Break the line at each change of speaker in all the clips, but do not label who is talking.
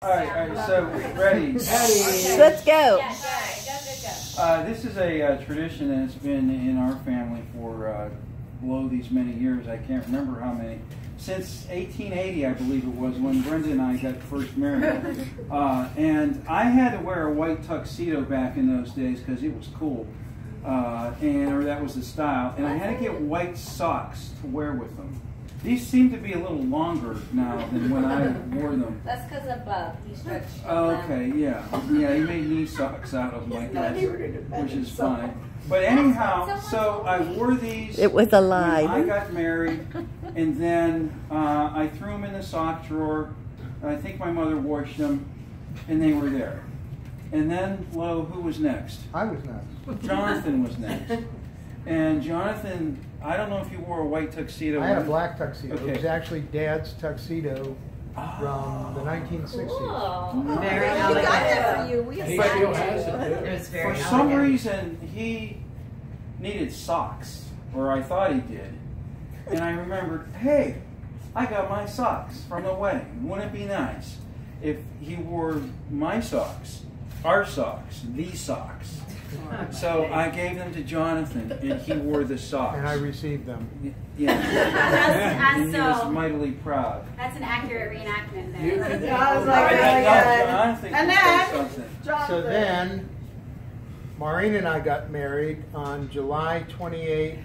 All right, so ready.
Let's go.
This is a tradition that's been in our family for below these many years. I can't remember how many. Since 1880, I believe it was, when Brenda and I got first married. And I had to wear a white tuxedo back in those days because it was cool. Or that was the style. And I had to get white socks to wear with them. These seem to be a little longer now than when I wore them.
That's because of Bub. He stretched them.
Okay, yeah. Yeah, he made knee socks out of them, I guess, which is fine. But anyhow, so I wore these.
It was a lie.
When I got married, and then I threw them in the sock drawer. I think my mother washed them, and they were there. And then, lo, who was next?
I was next.
Jonathan was next. And Jonathan, I don't know if you wore a white tuxedo.
I had a black tuxedo.
Okay.
It was actually Dad's tuxedo from the 1960s.
Cool.
Very
We
elegant.
got that for you. We
He
assigned
still
it.
has it, too.
It was
For
very
some
elegant.
reason, he needed socks, or I thought he did. And I remembered, hey, I got my socks from the wedding. Wouldn't it be nice if he wore my socks, our socks, these socks? So I gave them to Jonathan, and he wore the socks.
And I received them.
Yeah. And he was
So,
mightily proud.
that's an accurate reenactment
You
there.
can-
I was
All
like,
right,
really
now,
good.
Jonathan
And
can say
then,
something.
So then, Maureen and I got married on July 28,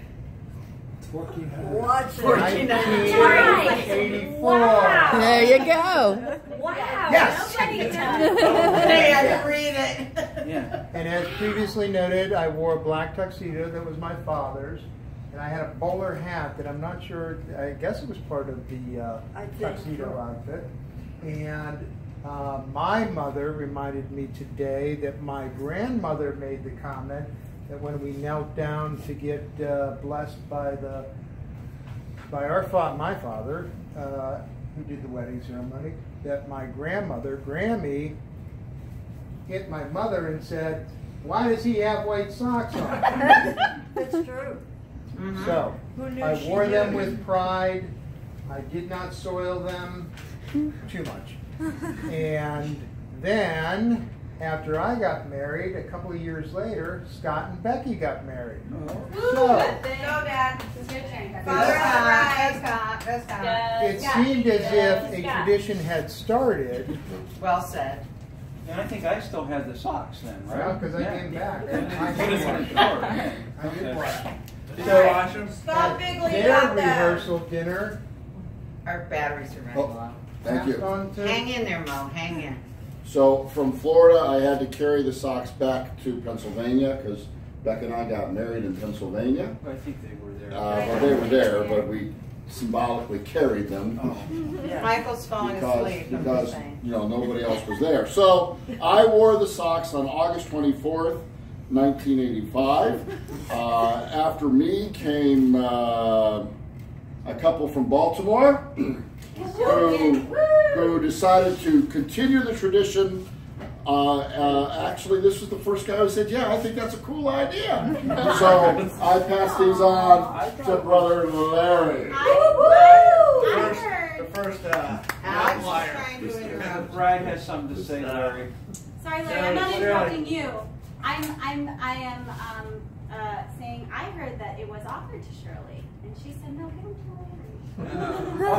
1984.
Wow.
There you go.
Wow.
Yes.
Nobody knows.
Hey, I didn't read it.
Yeah.
And as previously noted, I wore a black tuxedo that was my father's. And I had a bowler hat that I'm not sure, I guess it was part of the tuxedo outfit. And my mother reminded me today that my grandmother made the comment that when we knelt down to get blessed by my father, who did the wedding ceremony, that my grandmother, Grammy, hit my mother and said, "Why does he have white socks on?"
That's true.
So,
Who knew
I
she
wore them
knew?
with pride. I did not soil them too much. And then, after I got married, a couple of years later, Scott and Becky got married. So,
Go,
Dad.
It's your turn.
Father on the right. That's Scott.
it seemed as if a tradition had started,
Well said.
And I think I still had the socks then, right?
because I came back. I
Put
did
it in
one.
the drawer.
I did one.
Did
So,
you wash them?
Scott Bigley
their
got that.
rehearsal dinner
Our batteries are ready.
Oh, thank
passed
you.
on to
Hang in there, Mo. Hang in.
So from Florida, I had to carry the socks back to Pennsylvania because Beck and I got married in Pennsylvania.
I think they were there.
Well, they were there, but we symbolically carried them
Michael's falling asleep. I'm just
because
saying.
nobody else was there. So I wore the socks on August 24th, 1985. After me came a couple from Baltimore who decided to continue the tradition. Actually, this was the first guy who said, "Yeah, I think that's a cool idea." So I passed these on to brother Larry.
The first
Alex is
outlier.
trying to interrupt.
Brad has something to say, Larry.
Sorry, Larry, I'm not
Shirley.
interrupting you. I am saying I heard that it was offered to Shirley, and she said no, give them to Larry.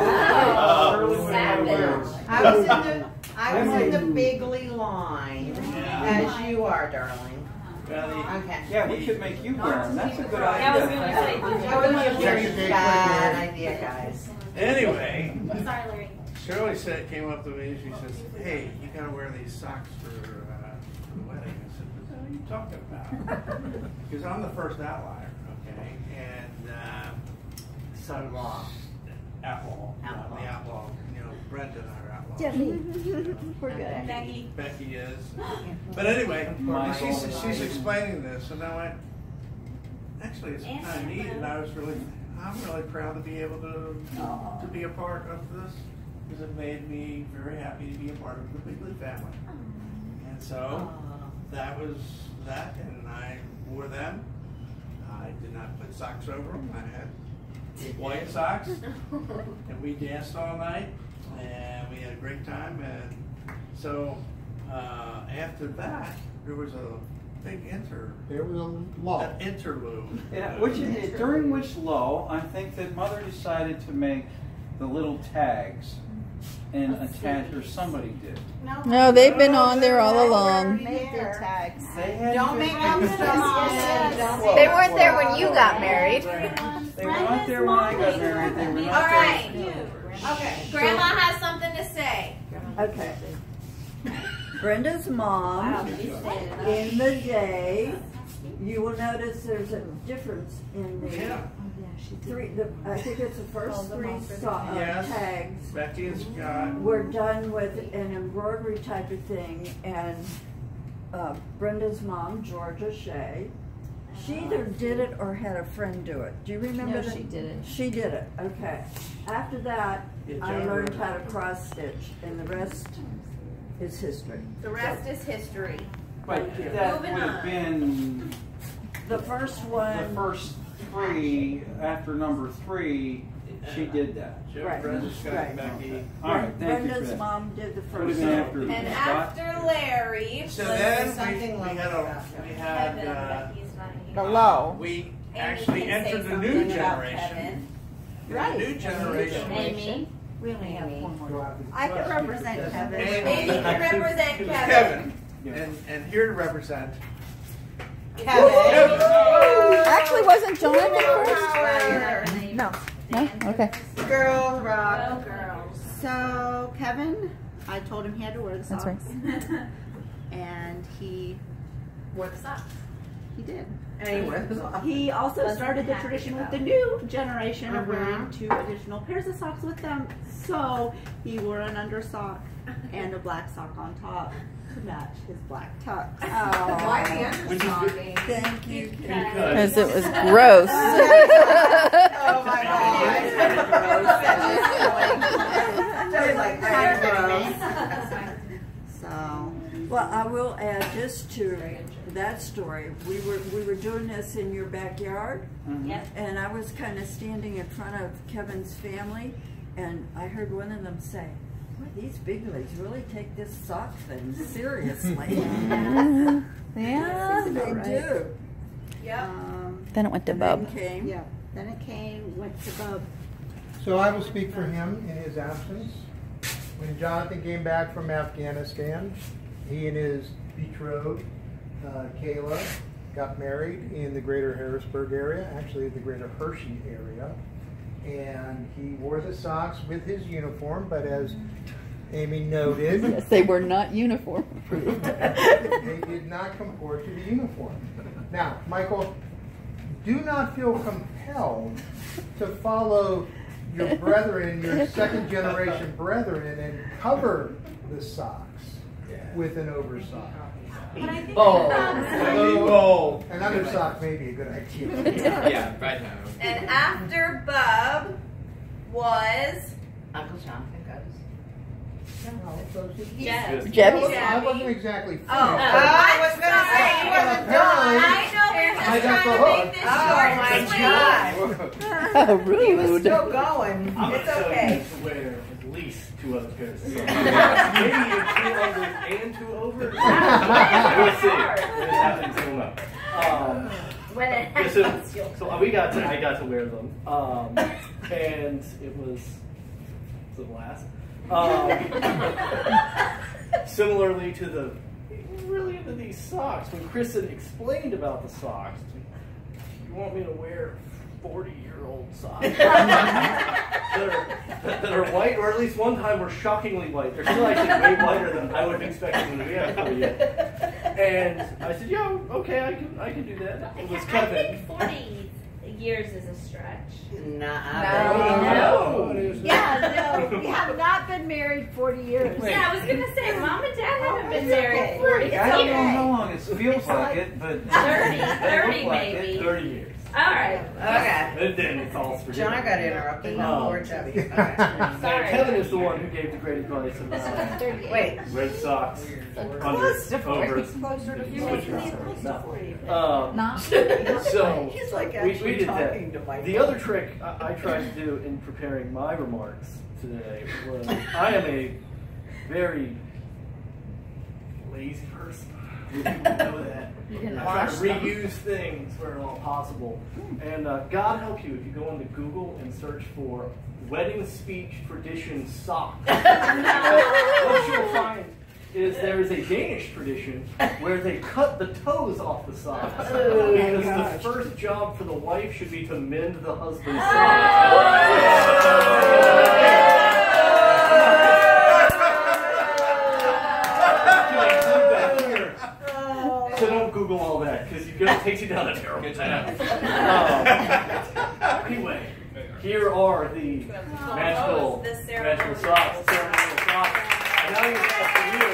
Savage.
I was in the Bigley line, as you are, darling. Okay.
Yeah, we could make you wear them. That's a good
I was
idea.
gonna say,
That was a very
Second date
bad
with
idea, guys.
Anyway,
sorry, Larry.
Shirley came up to me and she says, "Hey, you gotta wear these socks for the wedding." I said, "What are you talking about?" Because I'm the first outlier, okay? And son-in-law, outlaw, the outlaw. Brenda and I are outlaws.
We're good.
Becky.
Becky is. But anyway, she's explaining this, and I went, actually, it's kind of neat, and I'm really proud to be able to be a part of this, because it made me very happy to be a part of the Bigley family. And so, that was that, and I wore them. I did not put socks over them. I had white socks, and we danced all night. And we had a great time, and So after that, there was a big
There was a law.
an interlude.
Yeah, during which lull, I think that Mother decided to make the little tags and attach, or somebody did.
No, they've been on there all along.
Made the tags.
They had
Don't make them stop.
They weren't there when you got married.
They were not there when I got married. They were not
All right.
there.
Okay. Grandma has something to say.
Okay. Brenda's mom, in the day, you will notice there's a difference in the I think it's the first three
Yes.
tags
Becky and Scott.
were done with an embroidery type of thing, and Brenda's mom, Georgia Shea, she either did it or had a friend do it. Do you remember that?
she did it.
She did it, okay. After that,
Yeah,
I
John
learned
wrote
how to cross stitch, and the rest is history.
The rest is history.
But that would have been
The first
the
one,
first three. After number 3, she did that.
Joe,
Right.
Brenda, Scott,
Right.
Becky.
All right, thank you for
Brenda's
that.
mom did the
Would have
first
been
one.
after
And
Scott.
after Larry,
So
Let's
then
do something
we
like
had
that.
The low.
we
Amy
actually
can say
entered the
something
new
about
generation.
Kevin.
The new generation.
Amy.
We only have one more.
I can represent Kevin.
Amy can represent Kevin.
Kevin. And here to represent
Kevin.
Actually, wasn't John at first? No. No? Okay.
Girl rock.
Go girls.
So Kevin, I told him he had to wear the
That's
socks, and he
Wore the socks.
did.
He also
Wasn't
started the
happy
tradition with
about
the new generation of
Uh-huh.
wearing 2 additional pairs of socks with them. So he wore an under sock and a black sock on top to match his black tux.
Why the understocking?
Thank you.
Because it was gross.
Oh my God. So
Well, I will add just to that story. We were doing this in your backyard,
Yep.
and I was kind of standing in front of Kevin's family, and I heard one of them say, "Boy, these big leagues really take this sock thing seriously."
Yeah.
They do.
Yep.
Then it went to
And then
Bub.
came.
Yeah. Then it went to Bub.
So I will speak for him in his absence. When Jonathan came back from Afghanistan, he and his betrothed, Kayla, got married in the greater Harrisburg area, actually the greater Hershey area. And he wore the socks with his uniform, but as Amy noted,
Yes, they were not uniform.
they did not comport to the uniform. Now, Michael, do not feel compelled to follow your brethren, your second generation brethren, and cover the socks with an oversock.
But I think
Oh.
An undersock may be a good idea.
Yeah, right now.
and after Bub was
Uncle Jonathan goes.
Jeff.
Jebby?
I wasn't exactly finished.
Oh,
I was gonna say he wasn't
Apparently,
I know we're
I
just
got
trying
the
to
hook.
make this
Oh
short
my
and sweet.
God.
Oh,
He was
rude.
still going.
I'm
It's
gonna tell
okay.
you to wear at least 2 other pairs of socks. Maybe you're 2 under and 2 over. We'll see. It happens soon enough.
When it
Yeah,
happens, you'll
so I got to wear them, and it was a blast. Similarly to the really into these socks. When Kristen explained about the socks, you want me to wear 40-year-old socks that are white, or at least one time were shockingly white. They're still actually way whiter than I would have expected them to be after yet. And I said, "Yeah, okay, I can do that." It was
I
Kevin.
think 40 years is a stretch.
No.
Yeah, no, we have not been married 40 years.
Yeah, I was gonna say, Mom and Dad haven't been married 40 years.
I don't know how long it feels like it, but
30
look like it.
maybe.
30 years.
All right.
Okay.
And then it calls for
John, I
dinner.
got interrupted.
Oh.
Poor Chubby. Okay.
And
Sorry.
Kevin is the one who gave the great advice about
Wait.
red socks under overs. So
He's like
we
actually
did
talking
that.
to Michael.
The other trick I tried to do in preparing my remarks today was I am a very lazy person. You know that. I try to reuse things where at all possible. And God help you if you go into Google and search for wedding speech tradition socks. What you'll find is there is a Danish tradition where they cut the toes off the socks because the first job for the wife should be to mend the husband's socks. So don't Google all that because it takes you down a terrible path. Anyway, here are the magical socks, ceremonial socks. And now you have for you.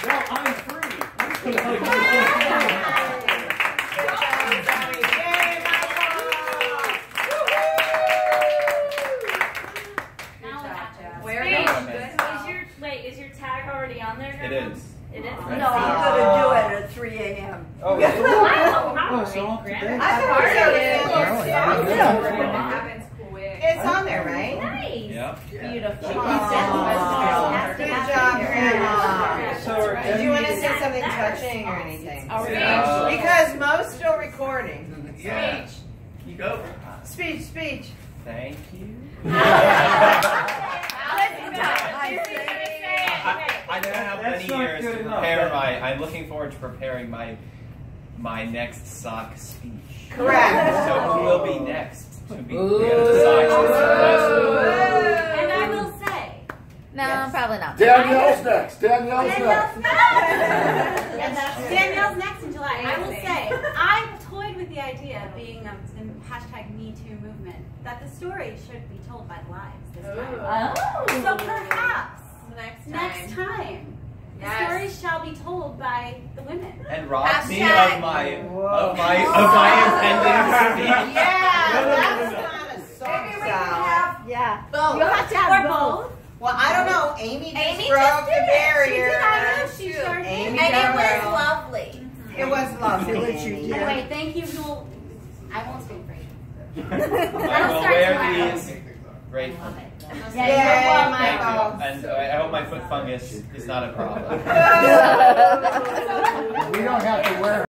Now I'm free.
Is your tag already on there?
It is.
It is?
No, I'm going to do it at 3 a.m.
Oh,
wow.
so up to date.
It's on there, right?
Nice.
Yeah.
Beautiful.
Good job, Grandma.
So,
Did you want to say something touching or anything? Because Mo's still recording.
Yeah. You go.
Speech.
Thank you. I don't have many years to prepare I'm looking forward to preparing my next sock speech.
Correct.
So who will be next to be the sock?
And I will say.
No, probably not.
Danielle's next.
Danielle's next in July. I will say, I've toyed with the idea of being the hashtag #MeToo movement, that the story should be told by the wives this time.
Oh.
So perhaps
Next time.
the story shall be told by the women.
And rob me of my impending speech.
Yeah, that's not a sock salad.
Yeah.
Both.
You'll have to have
Or
both.
both.
Well, I don't know. Amy
Amy
broke
just
the
did it.
barrier.
She did. I know, she sure did.
Amy
And it was
broke.
lovely.
It was lovely. Amy.
Anyway, thank you. I won't speak for you.
I will wear these grateful.
Yeah, Michael.
And I hope my foot fungus is not a problem.
We don't have to wear